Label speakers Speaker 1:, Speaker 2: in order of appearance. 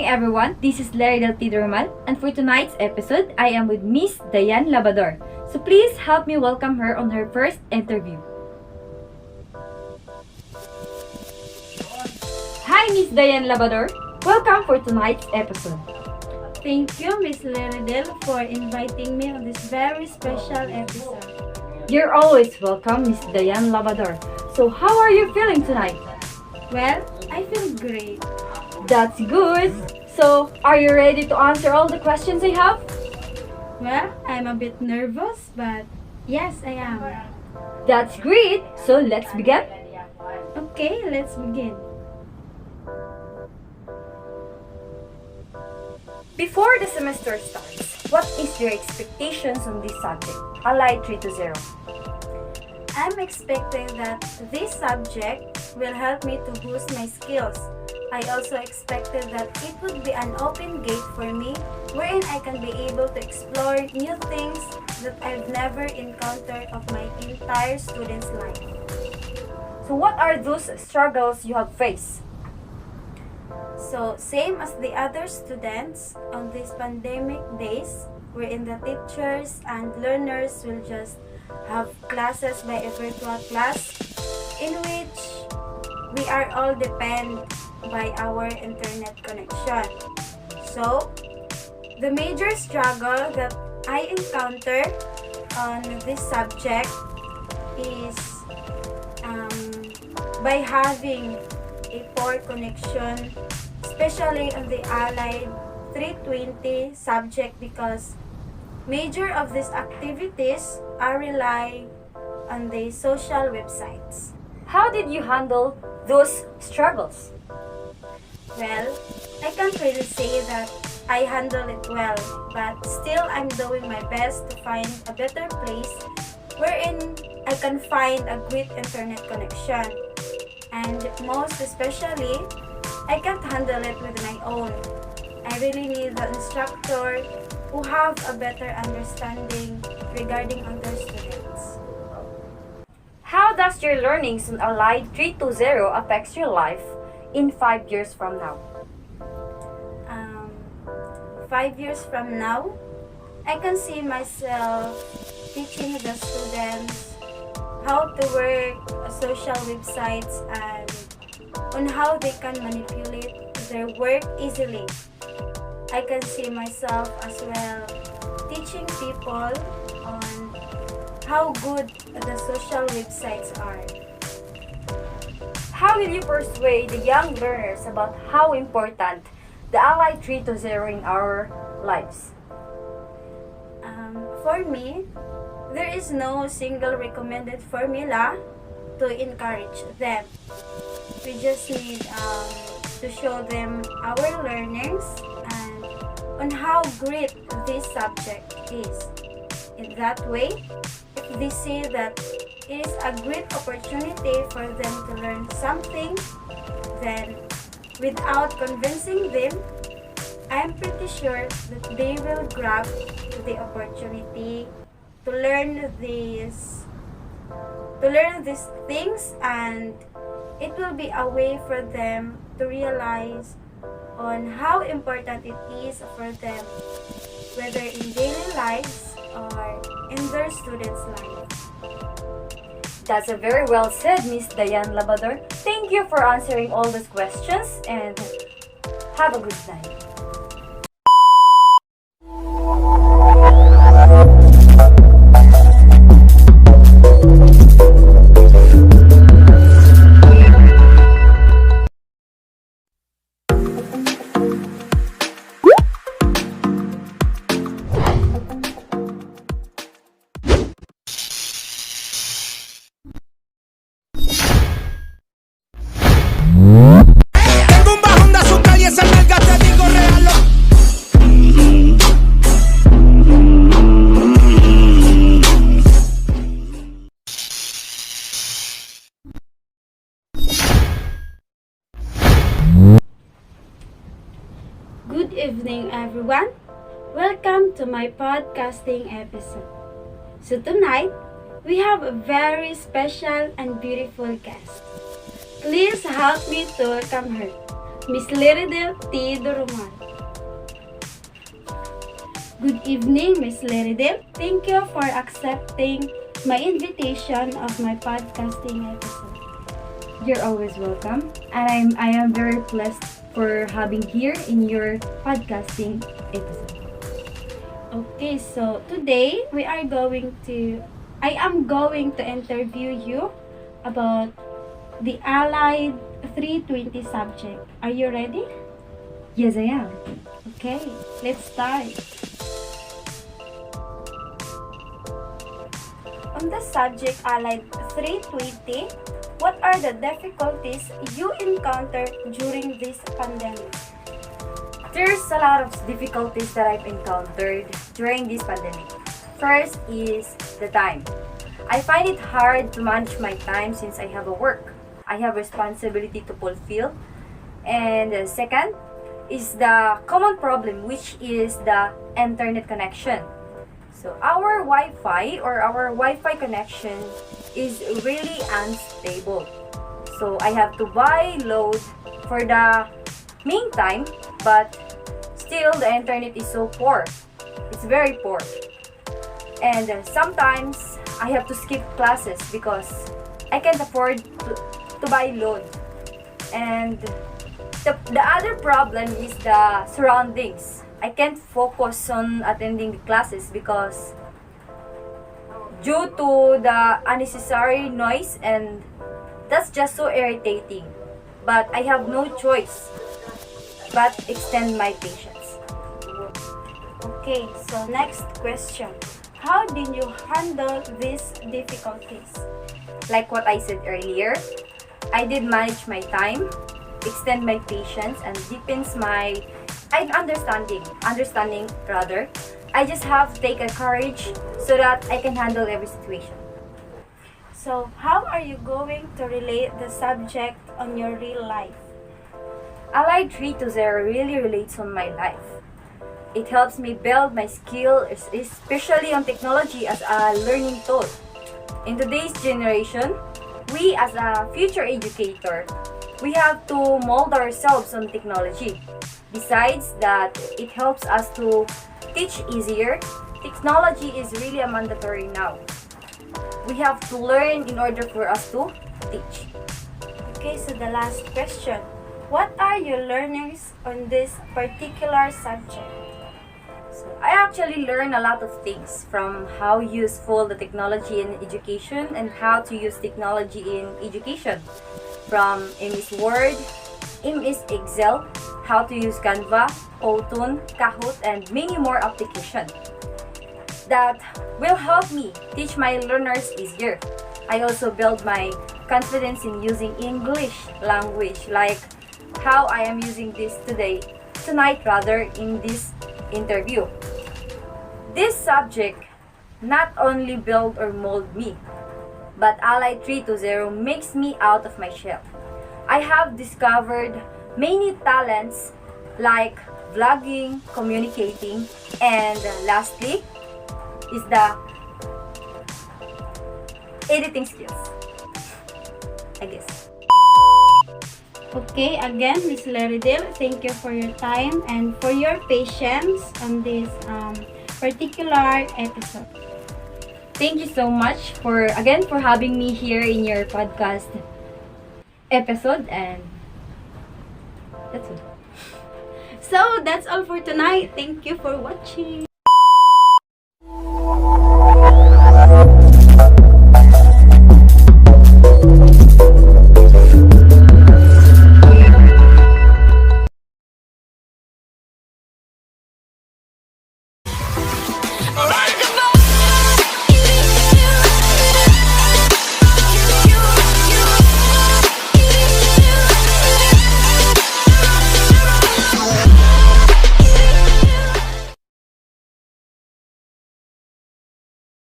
Speaker 1: morning, everyone. This is Leriedel Doromal, and for tonight's episode, I am with Miss Diane Labador. So please help me welcome her on her first interview. Hi, Miss Diane Labador. Welcome for tonight's episode.
Speaker 2: Thank you, Miss Leriedel, for inviting me on this very special episode.
Speaker 1: You're always welcome, Miss Diane Labador. So how are you feeling tonight?
Speaker 2: Well, I feel great.
Speaker 1: That's good. So, are you ready to answer all the questions I have?
Speaker 2: Well, I'm a bit nervous, but yes, I am.
Speaker 1: That's great. So, let's begin.
Speaker 2: Okay, let's begin.
Speaker 1: Before the semester starts, what is your expectations on this subject? Allied 320.
Speaker 2: I'm expecting that this subject will help me to boost my skills. I also expected that it would be an open gate for me wherein I can be able to explore new things that I've never encountered of my entire student's life.
Speaker 1: So what are those struggles you have faced?
Speaker 2: So, same as the other students on these pandemic days, wherein the teachers and learners will just have classes by a virtual class in which we are all depend by our internet connection. So, the major struggle that I encounter on this subject is by having a poor connection, especially on the Allied 320 subject, because major of these activities are rely on the social websites.
Speaker 1: How did you handle those struggles?
Speaker 2: Well, I can't really say that I handle it well, but still I'm doing my best to find a better place wherein I can find a great internet connection. And most especially, I can't handle it with my own. I really need the instructor who have a better understanding regarding other students.
Speaker 1: How does your learnings on Allied 320 affects your life in 5 years from now?
Speaker 2: 5 years from now, I can see myself teaching the students how to work social websites and on how they can manipulate their work easily. I can see myself as well teaching people on how good the social websites are.
Speaker 1: How will you persuade the young learners about how important the Allied 320 in our lives?
Speaker 2: For me, there is no single recommended formula to encourage them. We just need to show them our learnings and on how great this subject is. In that way, if they see that it is a great opportunity for them to learn something, then without convincing them, I'm pretty sure that they will grab the opportunity to learn these things, and it will be a way for them to realize on how important it is for them, whether in daily lives or in their students' life.
Speaker 1: That's a very well said, Miss Diane Labador. Thank you for answering all those questions and have a good night.
Speaker 3: Tengo un bajón de azúcar y esa nalga te digo real.
Speaker 2: Good evening, everyone. Welcome to my podcasting episode. So tonight, we have a very special and beautiful guest. Please help me to welcome her. Miss Leriedel Doromal. Good evening, Miss Leriedel. Thank you for accepting my invitation of my podcasting episode.
Speaker 1: You're always welcome, and I am very blessed for having here in your podcasting episode.
Speaker 2: Okay, so today I am going to interview you about the Allied 320 subject. Are you ready?
Speaker 1: Yes, I am.
Speaker 2: Okay, let's start. On the subject Allied 320, what are the difficulties you encountered during this pandemic?
Speaker 1: There's a lot of difficulties that I've encountered during this pandemic. First is the time. I find it hard to manage my time since I have a work. I have responsibility to fulfill. And the second is the common problem, which is the internet connection. So our Wi-Fi connection is really unstable. So I have to buy load for the meantime, but still the internet is so poor. It's very poor. And sometimes I have to skip classes because I can't afford to buy load. And the other problem is the surroundings. I can't focus on attending the classes because due to the unnecessary noise, and that's just so irritating. But I have no choice but extend my patience.
Speaker 2: Okay, so next question. How did you handle these difficulties?
Speaker 1: Like what I said earlier, I did manage my time, extend my patience, and deepens my understanding rather. I just have to take a courage so that I can handle every situation.
Speaker 2: So, how are you going to relate the subject on your real life?
Speaker 1: Allied 320 really relates on my life. It helps me build my skill, especially on technology as a learning tool. In today's generation, we as a future educator, we have to mold ourselves on technology. Besides that, it helps us to teach easier. Technology is really a mandatory now. We have to learn in order for us to teach.
Speaker 2: Okay, so the last question. What are your learnings on this particular subject?
Speaker 1: So I actually learn a lot of things, from how useful the technology in education and how to use technology in education. From MS Word, MS Excel, how to use Canva, Powtoon, Kahoot, and many more applications that will help me teach my learners easier. I also build my confidence in using English language, like how I am using this tonight in this interview. This subject not only build or mold me, but Allied 320 makes me out of my shell. I have discovered many talents like vlogging, communicating, and lastly is the editing skills, I guess.
Speaker 2: Okay, again, Ms. Leriedel, thank you for your time and for your patience on this particular episode.
Speaker 1: Thank you so much for having me here in your podcast episode, and that's it.
Speaker 2: So, that's all for tonight. Thank you for watching.